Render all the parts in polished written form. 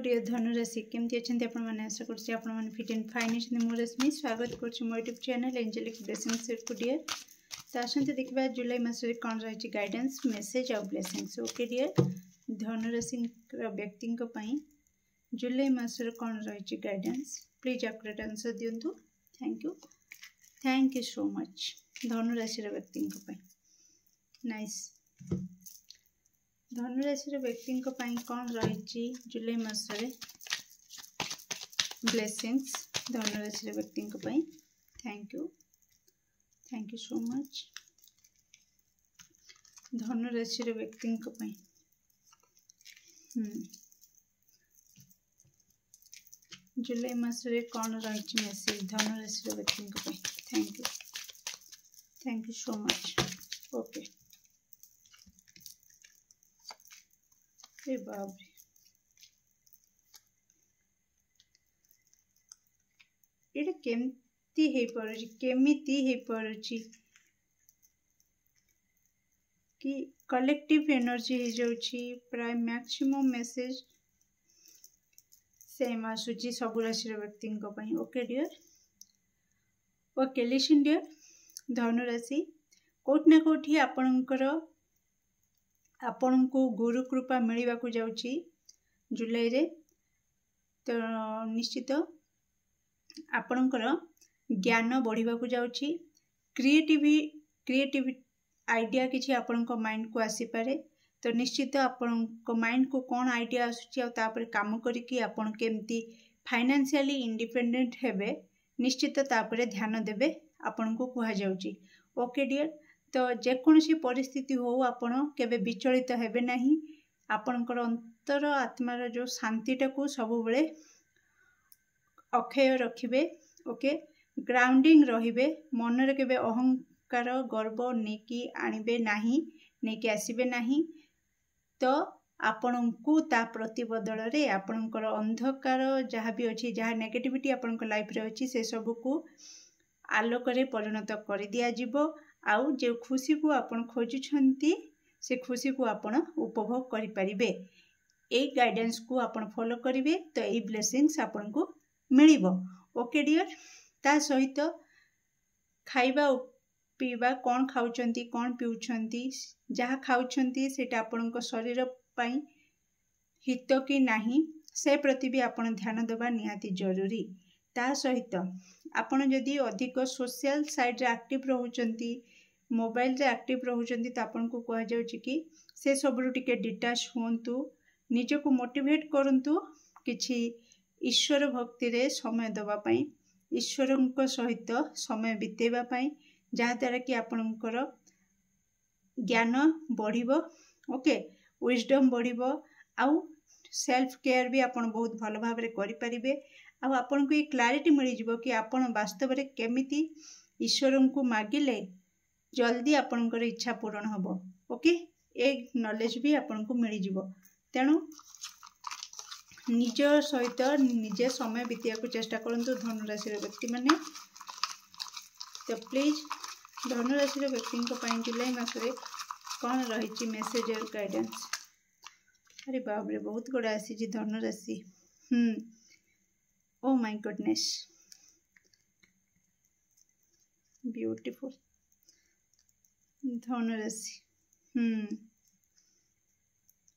Dear धनुराशि केमती अच्छा आपण आशा कर फिट एंड फाइन अच्छे मो रश्मि स्वागत कर मो यूट्यूब चैनल एंजेलिक ब्लेसिंग सेट को डियर तो आसते देखा जुलाई मसरे कौन रही गाइडेंस मेसेज और ब्लेसिंग्स ओके डियर धनुराशि व्यक्ति जुलाई मसरे कौन रही गाइडेंस प्लीज एक्यूरेट आंसर दिंतु थैंक यू सो मच धनुराशि व्यक्ति नाइस धनुराशि व्यक्ति कौन रही जुलाई मसरे ब्लेसिंग्स धनुराशि व्यक्ति थैंक यू सो मच धनुराशि व्यक्ति जुलाई मसरे कौन रही मेसेज धनुराशि व्यक्ति thank you so much okay बाबरे ये केमती है पारुची केमिति है पारुची कि कलेक्टिव एनर्जी हो जाउची प्राय मैक्सिमम मेसेज सेम आसुची सब राशि व्यक्ति okay dear okay listen dear धनुराशि कोठना कोठी आपण को गुरु कृपा मिलवा को जाउची जुलाई रे तो निश्चित आपणकर ज्ञान बढ़िबा को जाउची क्रिएटिव आइडिया किछि आपण माइंड को आसी पारे तो निश्चित आपण माइंड को कौन आइडिया आसुची आ तापर काम करिकि आपण केमती फाइनेंशियली इंडिपेंडेंट हेबे निश्चित तापर ध्यान देबे आपण को कहा जाउची ओके डियर तो जेकोसी परिस्थिति हो आपण केबे विचलित हेबे नहीं आपणकर अंतर आत्मार जो शांतिटा को सब बेले अक्षय रखिबे ओके ग्राउंडिंग रहिबे मनरे केबे अहंकार गर्व नेकी आनिबे नहीं नेकी आसीबे नहीं तो आपण को ता प्रतिबदल रे आपणकर अंधकार जहाँ भी अछि जहाँ नेगेटिविटी आपणकर लाइफ रे अछि से सब को आलोक रे परिणत कर दिया जिवो आउ जो खुशी को आपण खोजुछंती से खुशी को आपण उपभोग करि परिबे ए गाइडेंस को आपण फॉलो करिवे तो ए ब्लेसिंग्स आपण को मिलिबो ओके डियर ता सहित खाइबा पीबा कौन खाउछंती कौन पिउछंती जहाँ खाउछंती सेटा आपणक शरीर पई हित कि नाही से प्रति भी आपण ध्यान देबा निहाती जरूरी ता सहित आपण जदि अधिक सोशल साइड रे एक्टिव रहउछंती मोबाइल रे एक्टिव रहउछंती तो आपण को कहा जाउची कि से सबरु टिके डिटाच होंतु निज को मोटिवेट करंतु किछि ईश्वर भक्ति रे समय दबा पई ईश्वरଙ୍କ सहित समय बितेबा पई जहा द्वारा कि आपणकर ज्ञान बढ़िबो ओके विजडम बढ़िबो आउ सेल्फ केयर भी आपण बहुत भल भाव रे करि परिबे आ आपण को ये क्लैरिटी मिल जिवो कि आपण वास्तव रे केमिति ईश्वर को मागिले जल्दी आपणकर इच्छा पूर्ण होबो ओके ए नॉलेज भी आपण को मिल जिवो तेणु निज सहित निजे समय बितिया को चेष्टा करंतु धनुराशि व्यक्ति माने तो प्लीज धनुराशि व्यक्ति जुलाई मासरे कौन रही मेसेज और गाइडेंस अरे बाप रे बहुत गुड़ा आसी धनुराशि ओ माय गुडनेस ब्यूटीफुल धनुराशि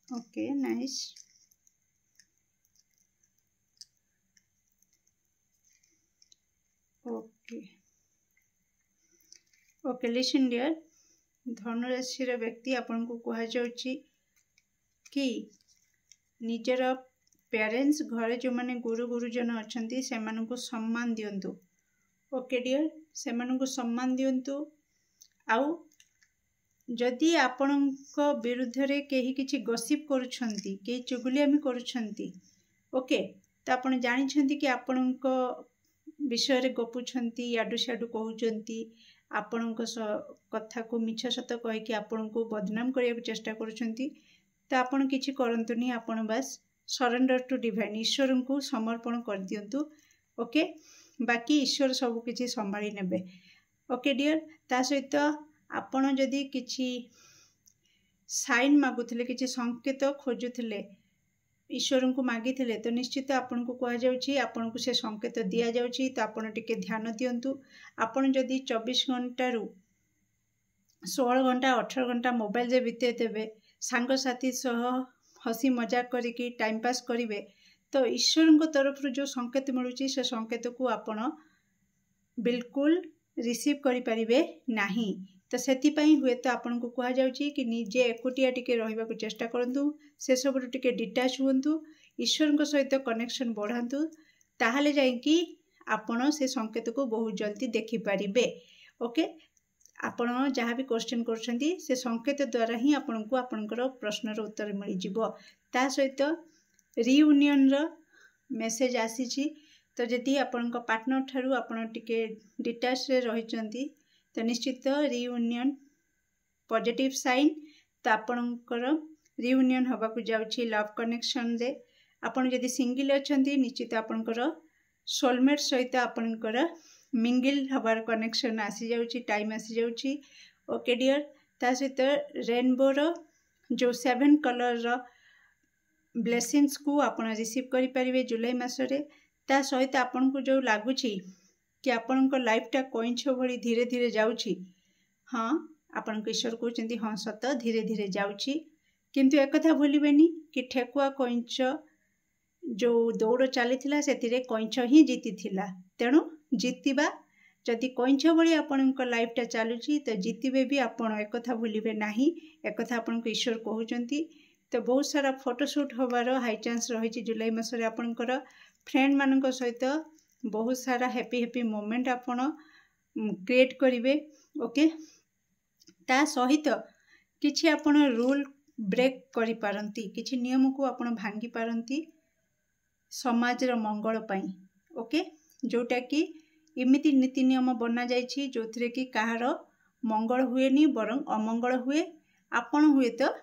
okay nice okay okay listen dear धनुराशि व्यक्ति आपन को कहा जाउची कि निजर पेरेंट्स घरे जो माने गुरु गुरुजन अच्छंती से मानन को सम्मान दियंतु ओके डियर से मानन को सम्मान दियंतु आउ जदि आपणक विरुद्ध रे केही किछि गसिप करूछंती केही चुगलियामी करूछंती ओके तो आपण जानिछंती कि आपणक विषय रे गपुछंती याडू सियाडू कहउछंती आपणक कथा को मिछ सत कहि कि आपण को बदनाम करिया को चेष्टा करूछंती तो आपण किछि करंतुनी आपण बस सरेंडर टू डिवाइन ईश्वर को समर्पण कर दियंतु ओके बाकी ईश्वर सब किछि संभाली नेबे ओके डियर ता सहित आपण जदि किछि साइन मागुथिले किछि संकेत खोजुथिले ईश्वर को मागी तो निश्चित आपन को कह जाउछि आपन को से संकेत दिया जाउछि तो आपन टिके ध्यान दियंतु। आपन जदि 24 घंटा रु 16 घंटा 18 घंटा मोबाइल जे बिते देबे सांग साथी सह हसी मजाक करिकी टाइम पास करिवे तो ईश्वर को तरफ जो संकेत मिलुछि से संकेत को आपन बिल्कुल रिसीव करि परिबे नाही। तो सेतिपई हुए तो आपन को कह जाउछि कि निजे एकुटिया टिके रहिबा को चेष्टा करंतु से सब टिके डिटाच हुंतु ईश्वर को सहित कनेक्शन बढ़ांतु ताहाले जाई कि आपन से संकेत को बहुत जल्दी देखि परिबे। ओके आपन जहाँ भी क्वेश्चन करछंती से संकेत द्वारा ही आपन को आपनकर प्रश्नर उत्तर मिल जिवो। ता सहित रियूनियन रो मेसेज आसीछि तो जदि आपन को पार्टनर ठारू आपन टिके डिटाच रे रहिचंती तो निश्चित रियूनियन पॉजिटिव साइन तो आपनकर रियूनियन होबा को जाउछि लव कनेक्शन रे। आपन जदि सिंगल अछंती निश्चित आपनकर सोलमेट सहित आपनकर मिंगल हबार कनेक्शन आसी जाउछि टाइम आसी जाउछि। ओके डियर ता सहित रेनबो रो जो 7 कलर रो ब्लेसिंग्स को आपन रिसीव करि परिबे जुलाई मास रे। ता सहित आपन को जो लागुछि कि आपन को लाइफ टा कोइंछ भली धीरे धीरे जाउछि हाँ आपन को ईश्वर कहउछंती हाँ सत धीरे धीरे जाउछि किंतु एक कथा भूलिबेनी कि ठेकुआ कोइंछ जो दौड़ चलीथिला सेतिरे कोइंछ ही जीतिथिला तेणु जीतिबा जदि कोइंछ भली आपन को लाइफ टा चालुछि तो जीतिबे भी आपन एक कथा भूलिबे नाही। एक कथा आपन को ईश्वर कहउछंती तो बहुत सारा फोटोशूट होबार हाई चांस रही जुलाई मास रे आपनकर फ्रेंड मानक सहित बहुत सारा हैप्पी मोमेंट आपन क्रिएट करिवे। ओके ता सहित किछि आपन रूल ब्रेक करि पारंती किछि नियम को आपन भांगी पारंती समाज रो मंगल पई। ओके जोटा कि इमिति नीति नियम बना जाइछि जोथरे कि काहार मंगल हुएनी बरं अमंगल हुए आपन हुए तो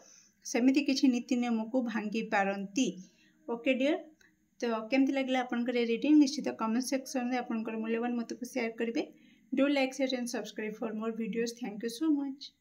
सेमिति किछि नीति नियम को भांगी पारंती। ओके डियर तो केमति लागला आपनकर रीडिंग निश्चित कमेंट सेक्शन में आपनकर मूल्यवान मत को शेयर करिवे। Do like share and subscribe for more videos. Thank you so much.